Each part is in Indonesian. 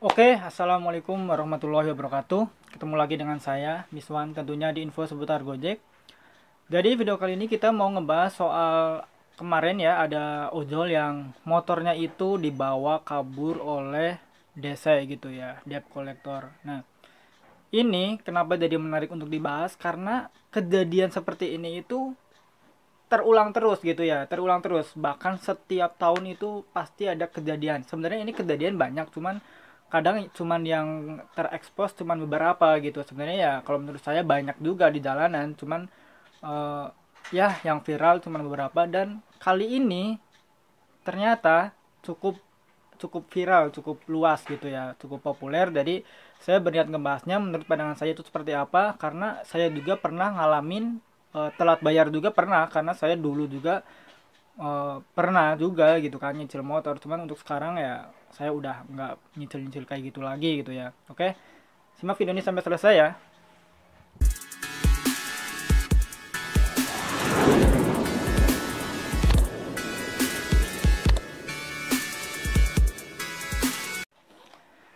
Oke, assalamualaikum warahmatullahi wabarakatuh. Ketemu lagi dengan saya, Miswan, tentunya di info seputar Gojek. Jadi video kali ini kita mau ngebahas soal kemarin ya, ada ojol yang motornya itu dibawa kabur oleh DC gitu ya, debt collector. Nah, ini kenapa jadi menarik untuk dibahas? Karena kejadian seperti ini itu terulang terus gitu ya, terulang terus. Bahkan setiap tahun itu pasti ada kejadian. Sebenarnya ini kejadian banyak, cuman kadang cuman yang terekspos cuman beberapa gitu. Sebenarnya ya kalau menurut saya banyak juga di jalanan, cuman eh, ya yang viral cuman beberapa. Dan kali ini ternyata cukup cukup viral, cukup luas gitu ya, cukup populer. Jadi saya berniat ngebahasnya menurut pandangan saya itu seperti apa, karena saya juga pernah ngalamin telat bayar juga pernah, karena saya dulu juga pernah juga gitu kan nyicil motor. Cuman untuk sekarang ya saya udah nggak nyicil-nyicil kayak gitu lagi gitu ya. Oke, simak video ini sampai selesai ya.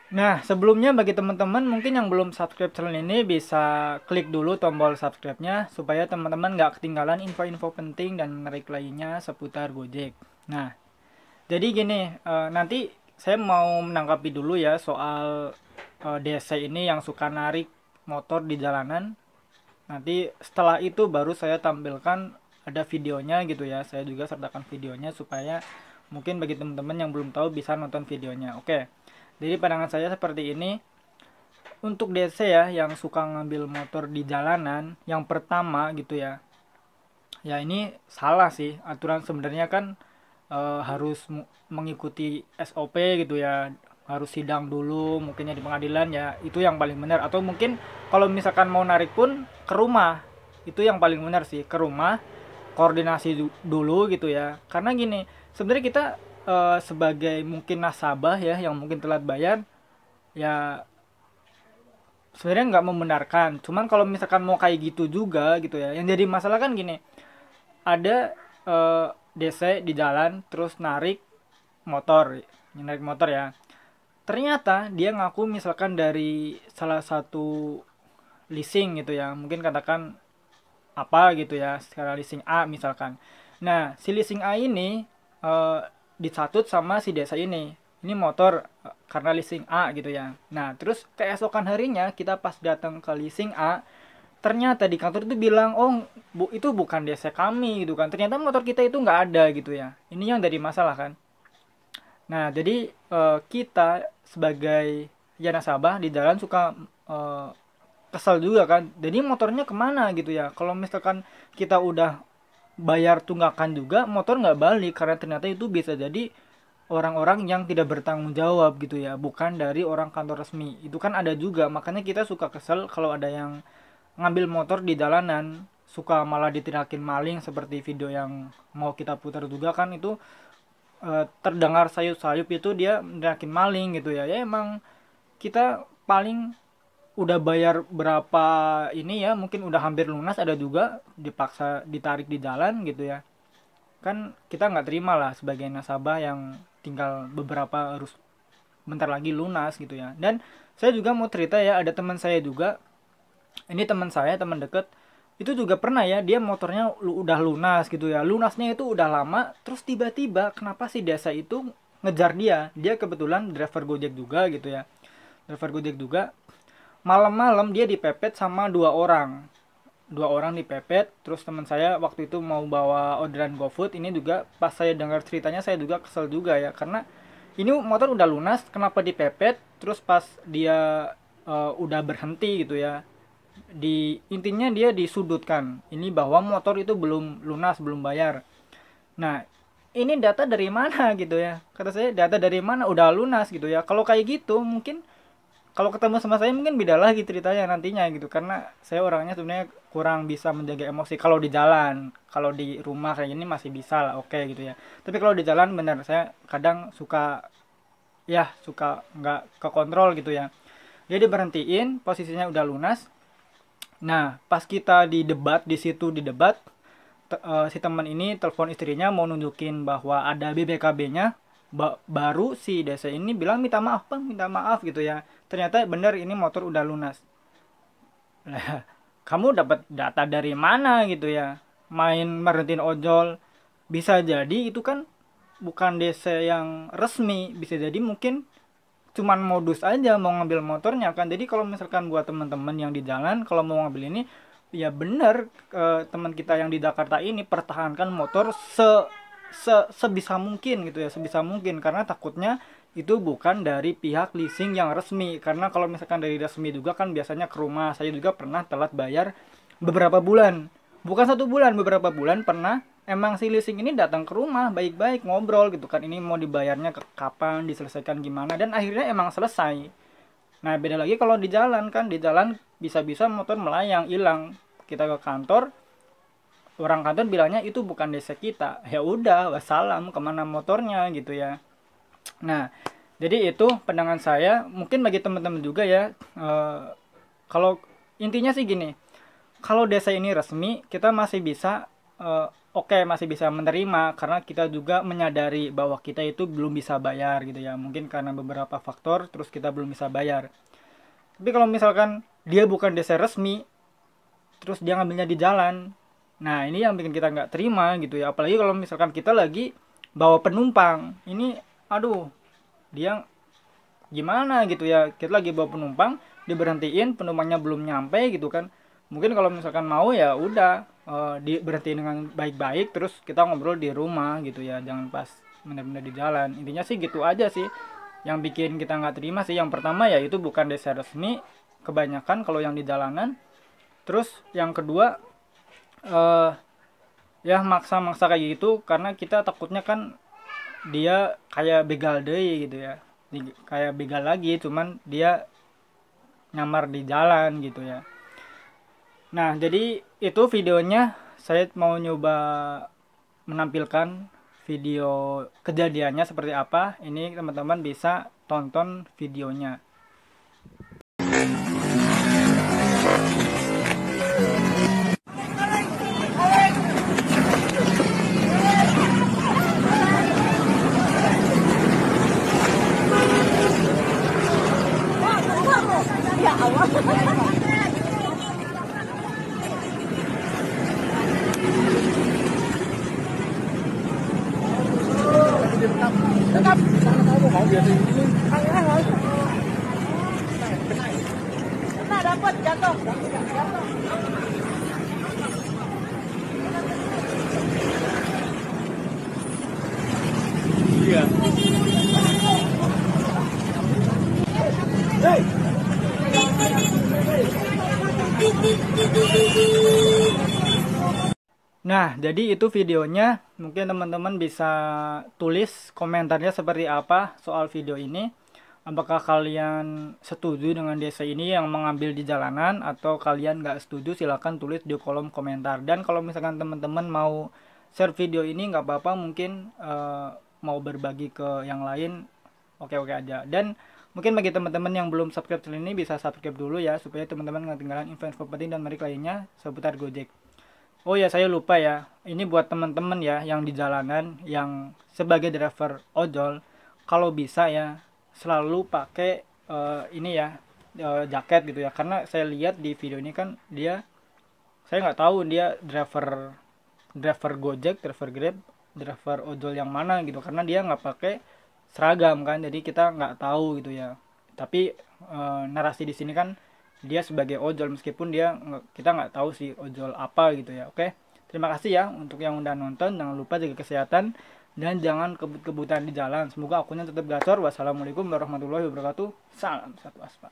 Nah, sebelumnya bagi teman-teman mungkin yang belum subscribe channel ini bisa klik dulu tombol subscribe-nya supaya teman-teman nggak ketinggalan info-info penting dan menarik lainnya seputar Gojek. Nah, jadi gini, nanti saya mau menanggapi dulu ya soal DC ini yang suka narik motor di jalanan. Nanti setelah itu baru saya tampilkan ada videonya gitu ya. Saya juga sertakan videonya supaya mungkin bagi teman-teman yang belum tahu bisa nonton videonya. Oke. Jadi pandangan saya seperti ini. Untuk DC ya yang suka ngambil motor di jalanan, yang pertama gitu ya. Ya ini salah sih. Aturan sebenarnya kan harus mengikuti SOP gitu ya. Harus sidang dulu mungkinnya di pengadilan ya. Itu yang paling benar. Atau mungkin kalau misalkan mau narik pun ke rumah. Itu yang paling benar sih, ke rumah koordinasi dulu gitu ya. Karena gini, sebenarnya kita sebagai mungkin nasabah ya yang mungkin telat bayar ya sebenarnya nggak membenarkan. Cuman kalau misalkan mau kayak gitu juga gitu ya, yang jadi masalah kan gini, ada DC di jalan terus motor narik motor ya. Ternyata dia ngaku misalkan dari salah satu leasing gitu ya, mungkin katakan apa gitu ya, secara leasing A misalkan. Nah, si leasing A ini eh, disatut sama si desa ini. Ini motor karena leasing A gitu ya. Nah, terus keesokan harinya kita pas datang ke leasing A, ternyata di kantor itu bilang, oh itu bukan desa kami gitu kan. Ternyata motor kita itu nggak ada gitu ya. Ini yang jadi masalah kan. Nah, jadi kita sebagai ya nasabah di jalan suka eh, kesal juga kan. Jadi motornya kemana gitu ya. Kalau misalkan kita udah bayar tunggakan juga, motor nggak balik karena ternyata itu bisa jadi orang-orang yang tidak bertanggung jawab gitu ya, bukan dari orang kantor resmi. Itu kan ada juga, makanya kita suka kesel kalau ada yang ngambil motor di jalanan, suka malah ditirakin maling seperti video yang mau kita putar juga kan itu terdengar sayup-sayup itu dia menerakin maling gitu ya. Ya emang kita paling udah bayar berapa ini ya, mungkin udah hampir lunas, ada juga dipaksa ditarik di jalan gitu ya. Kan kita nggak terima lah sebagai nasabah yang tinggal beberapa harus bentar lagi lunas gitu ya. Dan saya juga mau cerita ya, ada teman saya juga, ini teman saya, teman deket, itu juga pernah ya, dia motornya udah lunas gitu ya, lunasnya itu udah lama, terus tiba-tiba kenapa sih desa itu ngejar dia. Dia kebetulan driver Gojek juga gitu ya, driver Gojek juga. Malam-malam dia dipepet sama dua orang dipepet. Terus teman saya waktu itu mau bawa orderan GoFood, ini juga pas saya dengar ceritanya saya juga kesel juga ya, karena ini motor udah lunas kenapa dipepet. Terus pas dia udah berhenti gitu ya, di intinya dia disudutkan ini bahwa motor itu belum lunas, belum bayar. Nah, ini data dari mana gitu ya, kata saya, data dari mana udah lunas gitu ya. Kalau kayak gitu mungkin kalau ketemu sama saya mungkin beda lagi ceritanya nantinya gitu, karena saya orangnya sebenarnya kurang bisa menjaga emosi kalau di jalan. Kalau di rumah kayak gini masih bisa lah, oke gitu ya. Tapi kalau di jalan bener saya kadang suka ya suka nggak kekontrol gitu ya. Jadi berhentiin, posisinya udah lunas. Nah, pas kita di debat, di situ di debat, si teman ini telepon istrinya mau nunjukin bahwa ada BBKB-nya. baru si DC ini bilang minta maaf bang, minta maaf gitu ya. Ternyata bener ini motor udah lunas. Lah, kamu dapat data dari mana gitu ya? Main merentin ojol, bisa jadi itu kan bukan DC yang resmi, bisa jadi mungkin cuman modus aja mau ngambil motornya kan. Jadi kalau misalkan buat teman-teman yang di jalan kalau mau ngambil ini, ya bener, teman kita yang di Jakarta ini pertahankan motor sebisa mungkin gitu ya, sebisa mungkin, karena takutnya itu bukan dari pihak leasing yang resmi. Karena kalau misalkan dari resmi juga kan biasanya ke rumah. Saya juga pernah telat bayar beberapa bulan, bukan 1 bulan, beberapa bulan pernah. Emang si leasing ini datang ke rumah baik-baik, ngobrol gitu kan, ini mau dibayarnya kapan, diselesaikan gimana, dan akhirnya emang selesai. Nah beda lagi kalau di jalan kan, di jalan bisa-bisa motor melayang hilang, kita ke kantor, orang kantor bilangnya itu bukan desa kita, ya udah wassalam, kemana motornya gitu ya. Nah jadi itu pandangan saya, mungkin bagi teman-teman juga ya. Kalau intinya sih gini, kalau desa ini resmi kita masih bisa, oke, masih bisa menerima, karena kita juga menyadari bahwa kita itu belum bisa bayar gitu ya, mungkin karena beberapa faktor terus kita belum bisa bayar. Tapi kalau misalkan dia bukan desa resmi terus dia ngambilnya di jalan, nah ini yang bikin kita nggak terima gitu ya. Apalagi kalau misalkan kita lagi bawa penumpang, ini aduh, dia gimana gitu ya, kita lagi bawa penumpang diberhentiin, penumpangnya belum nyampe gitu kan. Mungkin kalau misalkan mau ya udah, diberhentiin dengan baik-baik, terus kita ngobrol di rumah gitu ya, jangan pas benar-benar di jalan. Intinya sih gitu aja sih yang bikin kita nggak terima sih. Yang pertama ya itu bukan desa resmi kebanyakan kalau yang di jalanan. Terus yang kedua, ya maksa-maksa kayak gitu, karena kita takutnya kan dia kayak begal deh gitu ya, kayak begal lagi, cuman dia nyamar di jalan gitu ya. Nah jadi itu videonya, saya mau nyoba menampilkan video kejadiannya seperti apa. Ini teman-teman bisa tonton videonya. Ya Allah. Tetap. Kamu mau biasa ini? Nah, dapat jatuh. Iya. Hey. Nah, jadi itu videonya. Mungkin teman-teman bisa tulis komentarnya seperti apa soal video ini. Apakah kalian setuju dengan desa ini yang mengambil di jalanan, atau kalian nggak setuju? Silahkan tulis di kolom komentar. Dan kalau misalkan teman-teman mau share video ini nggak apa-apa, mungkin mau berbagi ke yang lain, oke-oke aja. Dan mungkin bagi teman-teman yang belum subscribe channel ini, bisa subscribe dulu ya, supaya teman-teman nggak ketinggalan info-info penting dan menarik lainnya seputar Gojek. Oh ya, saya lupa ya, ini buat teman-teman ya yang di jalanan, yang sebagai driver ojol, kalau bisa ya selalu pakai ini ya, jaket gitu ya. Karena saya lihat di video ini kan dia, saya nggak tahu dia driver Gojek, driver Grab, driver ojol yang mana gitu, karena dia nggak pakai seragam kan, jadi kita nggak tahu gitu ya. Tapi narasi di sini kan dia sebagai ojol, meskipun kita nggak tahu sih ojol apa gitu ya. Oke, terima kasih ya untuk yang udah nonton. Jangan lupa jaga kesehatan dan jangan kebut-kebutan di jalan. Semoga akunnya tetap gacor. Wassalamualaikum warahmatullahi wabarakatuh. Salam satu aspal.